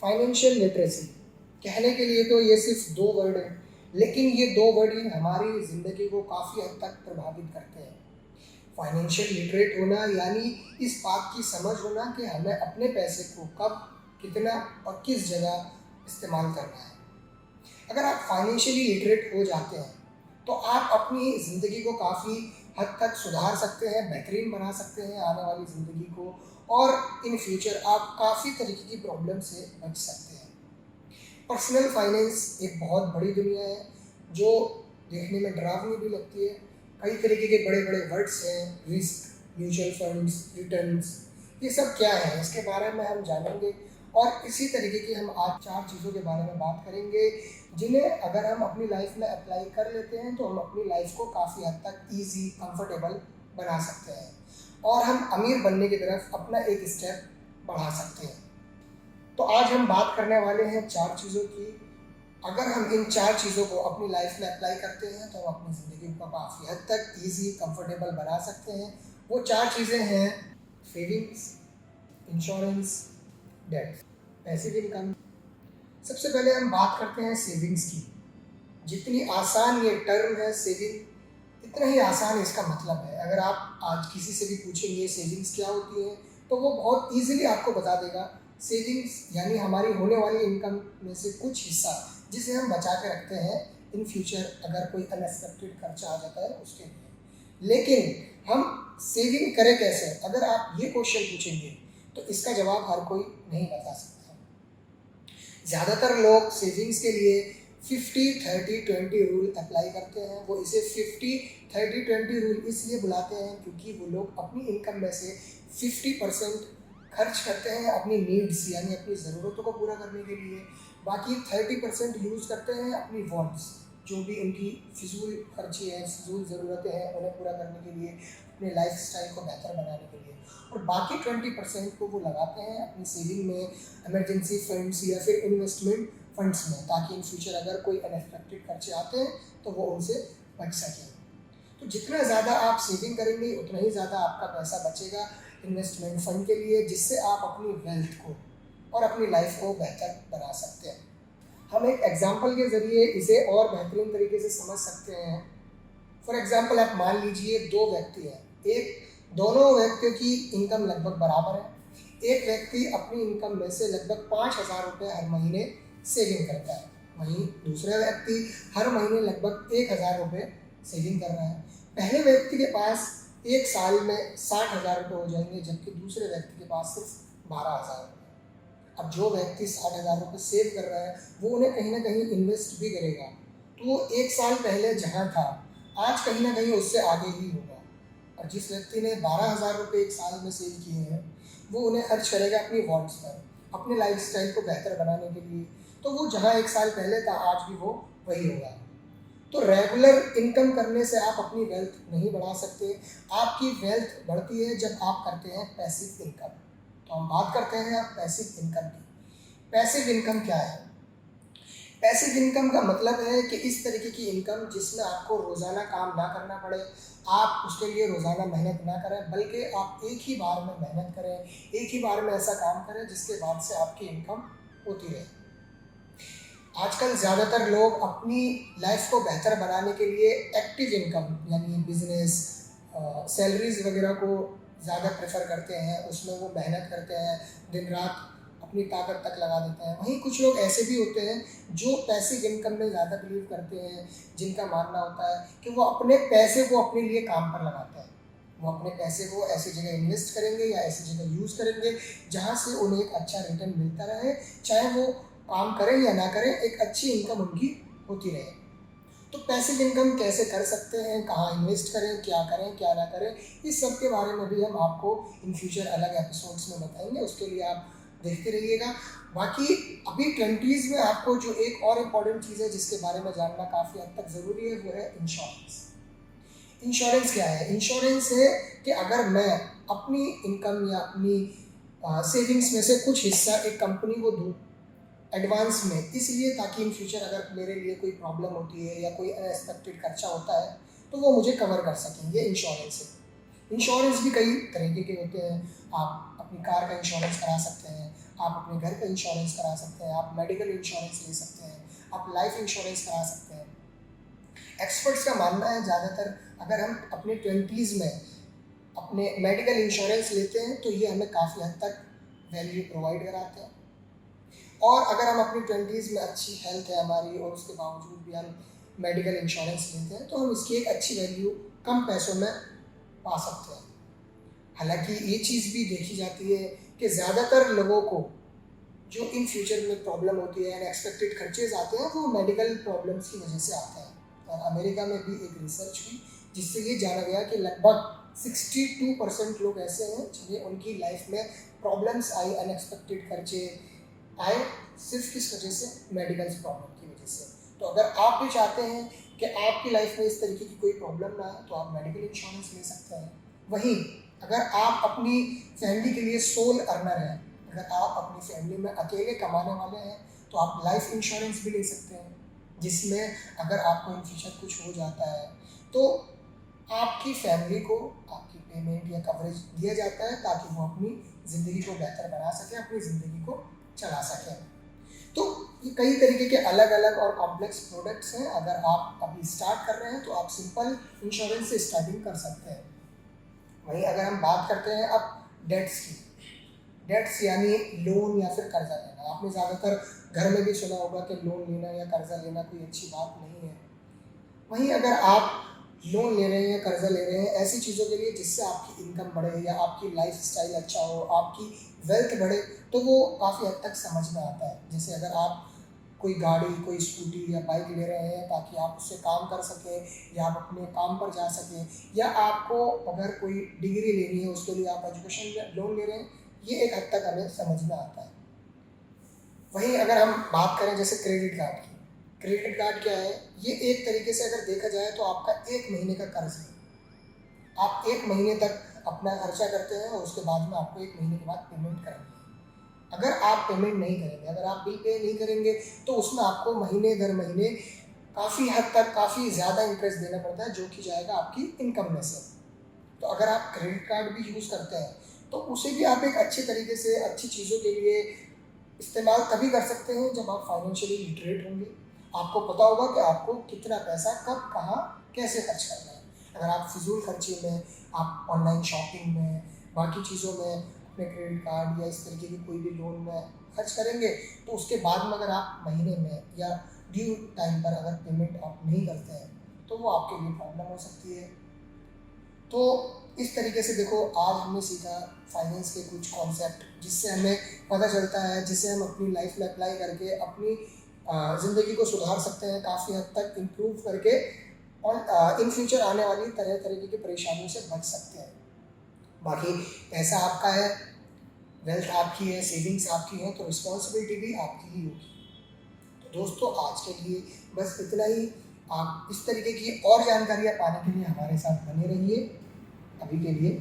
Financial literacy कहने के लिए तो ये सिर्फ दो वर्ड हैं, लेकिन ये दो वर्ड ही हमारी ज़िंदगी को काफ़ी हद तक प्रभावित करते हैं। फाइनेंशियल लिटरेट होना यानी इस बात की समझ होना कि हमें अपने पैसे को कब, कितना और किस जगह इस्तेमाल करना है। अगर आप फाइनेंशियली लिटरेट हो जाते हैं तो आप अपनी ज़िंदगी को काफ़ी हद तक सुधार सकते हैं, बेहतरीन बना सकते हैं आने वाली ज़िंदगी को, और इन फ्यूचर आप काफ़ी तरीके की प्रॉब्लम से बच सकते हैं। पर्सनल फाइनेंस एक बहुत बड़ी दुनिया है जो देखने में डरावनी भी लगती है। कई तरीके के बड़े बड़े वर्ड्स हैं, रिस्क, म्यूचुअल फंड्स, रिटर्न्स, ये सब क्या है इसके बारे में हम जानेंगे। और इसी तरीके की हम आज 4 चीज़ों के बारे में बात करेंगे जिन्हें अगर हम अपनी लाइफ में अप्लाई कर लेते हैं तो हम अपनी लाइफ को काफ़ी हद तक ईजी, कंफर्टेबल बना सकते हैं और हम अमीर बनने की तरफ अपना एक स्टेप बढ़ा सकते हैं। तो आज हम बात करने वाले हैं 4 चीज़ों की। अगर हम इन 4 चीज़ों को अपनी लाइफ में अप्लाई करते हैं तो हम अपनी ज़िंदगी को काफ़ी हद तक ईजी, कंफर्टेबल बना सकते हैं। वो 4 चीज़ें हैं savings, insurance, debt, passive income. सबसे पहले हम बात करते हैं सेविंग्स की। जितनी आसान ये टर्म है सेविंग, इतना ही आसान इसका मतलब है। अगर आप आज किसी से भी पूछेंगे सेविंग्स क्या होती है तो वो बहुत ईजिली आपको बता देगा। सेविंग्स यानी हमारी होने वाली इनकम में से कुछ हिस्सा जिसे हम बचा के रखते हैं इन फ्यूचर अगर कोई अनएक्सपेक्टेड खर्चा आ जाता है उसके लिए। लेकिन हम सेविंग करें कैसे, अगर आप ये क्वेश्चन पूछेंगे तो इसका जवाब हर कोई नहीं बता सकता। ज़्यादातर लोग सेविंग्स के लिए 50-30-20 रूल अप्लाई करते हैं। वो इसे 50-30-20 रूल इसलिए बुलाते हैं क्योंकि वो लोग अपनी इनकम में से 50% खर्च करते हैं अपनी नीड्स यानी अपनी ज़रूरतों को पूरा करने के लिए, बाकी 30% यूज़ करते हैं अपनी वांट्स, जो भी उनकी फिजूल खर्ची है, फिजूल ज़रूरतें हैं उन्हें पूरा करने के लिए, अपने लाइफ स्टाइल को बेहतर बनाने के लिए, और बाकी 20% को वो लगाते हैं अपनी सेविंग में, इमरजेंसी फंड्स या फिर इन्वेस्टमेंट फंड्स में, ताकि इन फ्यूचर अगर कोई अनएक्सपेक्टेड खर्चे आते हैं तो वो उनसे बच सकें। तो जितना ज़्यादा आप सेविंग करेंगे उतना ही ज़्यादा आपका पैसा बचेगा इन्वेस्टमेंट फंड के लिए, जिससे आप अपनी वेल्थ को और अपनी लाइफ को बेहतर बना सकते हैं। हम एक एग्जाम्पल के ज़रिए इसे और बेहतरीन तरीके से समझ सकते हैं। फॉर एग्जाम्पल आप मान लीजिए 2 व्यक्ति हैं, दोनों व्यक्तियों की इनकम लगभग बराबर है। एक व्यक्ति अपनी इनकम में से लगभग 5,000 रुपये हर महीने सेविंग करता है, वहीं दूसरा व्यक्ति हर महीने लगभग 1,000 रुपये सेविंग कर रहा है। पहले व्यक्ति के पास एक साल में 60,000 रुपये हो जाएंगे, जबकि दूसरे व्यक्ति के पास सिर्फ 12,000 रुपये। अब जो व्यक्ति 60,000 रुपये सेव कर रहा है वो उन्हें कहीं ना कहीं इन्वेस्ट भी करेगा, तो वो एक साल पहले जहाँ था आज कहीं ना कहीं उससे आगे ही होगा। और जिस व्यक्ति ने 12,000 रुपये एक साल में सेव किए हैं वो उन्हें खर्च करेगा अपनी वॉन्ट्स पर, अपने लाइफ स्टाइल को बेहतर बनाने के लिए, तो वो जहाँ एक साल पहले था आज भी वो वही होगा। तो रेगुलर इनकम करने से आप अपनी वेल्थ नहीं बढ़ा सकते। आपकी वेल्थ बढ़ती है जब आप करते हैं पैसिव इनकम। तो हम बात करते हैं अब पैसिव इनकम की। पैसिव इनकम क्या है? पैसिव इनकम का मतलब है कि इस तरीके की इनकम जिसमें आपको रोज़ाना काम ना करना पड़े, आप उसके लिए रोज़ाना मेहनत ना करें, बल्कि आप एक ही बार में मेहनत करें, एक ही बार में ऐसा काम करें जिसके बाद से आपकी इनकम होती रहे। आजकल ज़्यादातर लोग अपनी लाइफ को बेहतर बनाने के लिए एक्टिव इनकम यानी बिजनेस, सैलरीज वगैरह को ज़्यादा प्रेफर करते हैं, उसमें वो मेहनत करते हैं, दिन रात अपनी ताकत तक लगा देते हैं। वहीं कुछ लोग ऐसे भी होते हैं जो पैसिव इनकम में ज़्यादा बिलीव करते हैं, जिनका मानना होता है कि वो अपने पैसे को अपने लिए काम पर लगाते हैं। वो अपने पैसे को ऐसी जगह इन्वेस्ट करेंगे या ऐसी जगह यूज़ करेंगे जहाँ से उन्हें एक अच्छा रिटर्न मिलता रहे, चाहे वो काम करें या ना करें, एक अच्छी इनकम उनकी होती रहे। तो पैसिव इनकम कैसे कर सकते हैं, कहाँ इन्वेस्ट करें, क्या करें क्या ना करें, इस सब के बारे में भी हम आपको इन फ्यूचर अलग एपिसोड्स में बताएंगे। उसके लिए आप देखते रहिएगा। बाकी अभी 20s में आपको जो एक और इम्पॉर्टेंट चीज़ है जिसके बारे में जानना काफ़ी हद तक ज़रूरी है वो है इंश्योरेंस। इंश्योरेंस क्या है? इंश्योरेंस है कि अगर मैं अपनी इनकम या अपनी सेविंग्स में से कुछ हिस्सा एक कंपनी को दूँ एडवांस में, इसलिए ताकि इन फ्यूचर अगर मेरे लिए कोई प्रॉब्लम होती है या कोई अनएक्सपेक्टेड खर्चा होता है तो वो मुझे कवर कर सकें। ये इंश्योरेंस है। इंश्योरेंस भी कई तरीके के होते हैं। आप अपनी कार का इंश्योरेंस करा सकते हैं, आप अपने घर का इंश्योरेंस करा सकते हैं, आप मेडिकल इंश्योरेंस ले सकते हैं, आप लाइफ इंश्योरेंस करा सकते हैं। एक्सपर्ट्स का मानना है ज़्यादातर अगर हम अपने 20s में अपने मेडिकल इंश्योरेंस लेते हैं तो ये हमें काफ़ी हद तक वैल्यू प्रोवाइड कराते हैं। और अगर हम अपनी 20s में अच्छी हेल्थ है हमारी और उसके बावजूद भी हम मेडिकल इंश्योरेंस लेते हैं तो हम इसकी एक अच्छी वैल्यू कम पैसों में पा सकते हैं। हालांकि ये चीज़ भी देखी जाती है कि ज़्यादातर लोगों को जो इन फ्यूचर में प्रॉब्लम होती है, अनएक्सपेक्टेड खर्चेज आते हैं, वो मेडिकल प्रॉब्लम्स की वजह से आते हैं। और अमेरिका में भी एक रिसर्च हुई जिससे ये जाना गया कि लगभग 62% लोग ऐसे हैं जिन्हें उनकी लाइफ में प्रॉब्लम्स आई, अनएक्सपेक्टेड खर्चे आए, सिर्फ किस वजह से, मेडिकल प्रॉब्लम की वजह से। तो अगर आप भी चाहते हैं कि आपकी लाइफ में इस तरीके की कोई प्रॉब्लम ना आए तो आप मेडिकल इंश्योरेंस ले सकते हैं। वहीं अगर आप अपनी फैमिली के लिए सोल अर्नर हैं, अगर आप अपनी फैमिली में अकेले कमाने वाले हैं तो आप लाइफ इंश्योरेंस भी ले सकते हैं, जिसमें अगर आपको इन फ्यूचर कुछ हो जाता है तो आपकी फैमिली को आपकी पेमेंट या कवरेज दिया जाता है ताकि वो अपनी ज़िंदगी को बेहतर बना सकें, अपनी ज़िंदगी को चला सकें। तो ये कई तरीके के अलग अलग और कॉम्प्लेक्स प्रोडक्ट्स हैं। अगर आप अभी स्टार्ट कर रहे हैं तो आप सिंपल इंश्योरेंस से स्टार्टिंग कर सकते हैं। वहीं अगर हम बात करते हैं अब डेट्स की, डेट्स यानी लोन या फिर कर्जा लेना। आपने ज़्यादातर घर में भी सुना होगा कि लोन लेना या कर्जा लेना कोई अच्छी बात नहीं है। वहीं अगर आप लोन ले रहे हैं, कर्जा ले रहे हैं ऐसी चीज़ों के लिए जिससे आपकी इनकम बढ़े या आपकी लाइफ स्टाइल अच्छा हो, आपकी वेल्थ बढ़े, तो वो काफ़ी हद तक समझ में आता है। जैसे अगर आप कोई गाड़ी, कोई स्कूटी या बाइक ले रहे हैं ताकि आप उससे काम कर सकें या आप अपने काम पर जा सकें, या आपको अगर कोई डिग्री लेनी है उसके लिए आप एजुकेशन लोन ले रहे हैं, ये एक हद तक हमें समझ में आता है। वहीं अगर हम बात करें जैसे क्रेडिट कार्ड की, क्रेडिट कार्ड क्या है? ये एक तरीके से अगर देखा जाए तो आपका 1 महीने का कर्ज है। आप 1 महीने तक अपना खर्चा करते हैं और उसके बाद में आपको 1 महीने के बाद पेमेंट करनी है। अगर आप पेमेंट नहीं करेंगे, अगर आप बिल पे नहीं करेंगे तो उसमें आपको महीने दर महीने काफ़ी हद तक काफ़ी ज़्यादा इंटरेस्ट देना पड़ता है, जो कि जाएगा आपकी इनकम में से। तो अगर आप क्रेडिट कार्ड भी यूज़ करते हैं तो उसे भी आप एक अच्छे तरीके से अच्छी चीज़ों के लिए इस्तेमाल तभी कर सकते हैं जब आप फाइनेंशियली लिटरेट होंगे। आपको पता होगा कि आपको कितना पैसा कब कहाँ कैसे खर्च करना है। अगर आप फिजूल खर्ची में, आप ऑनलाइन शॉपिंग में, बाकी चीज़ों में अपने क्रेडिट कार्ड या इस तरीके की कोई भी लोन में खर्च करेंगे तो उसके बाद में अगर आप महीने में या ड्यू टाइम पर अगर पेमेंट आप नहीं करते हैं तो वो आपके लिए प्रॉब्लम हो सकती है। तो इस तरीके से देखो, आज हमने सीखा फाइनेंस के कुछ कॉन्सेप्ट जिससे हमें पता चलता है, जिसे हम अपनी लाइफ में अप्लाई करके अपनी ज़िंदगी को सुधार सकते हैं, काफ़ी हद तक इम्प्रूव करके, और इन फ्यूचर आने वाली तरह तरीके की परेशानियों से बच सकते हैं। बाकी पैसा आपका है, वेल्थ आपकी है, सेविंग्स आपकी है, तो रिस्पॉन्सिबिलिटी भी आपकी ही होगी। तो दोस्तों, आज के लिए बस इतना ही। आप इस तरीके की और जानकारियाँ पाने के लिए हमारे साथ बने रहिए। अभी के लिए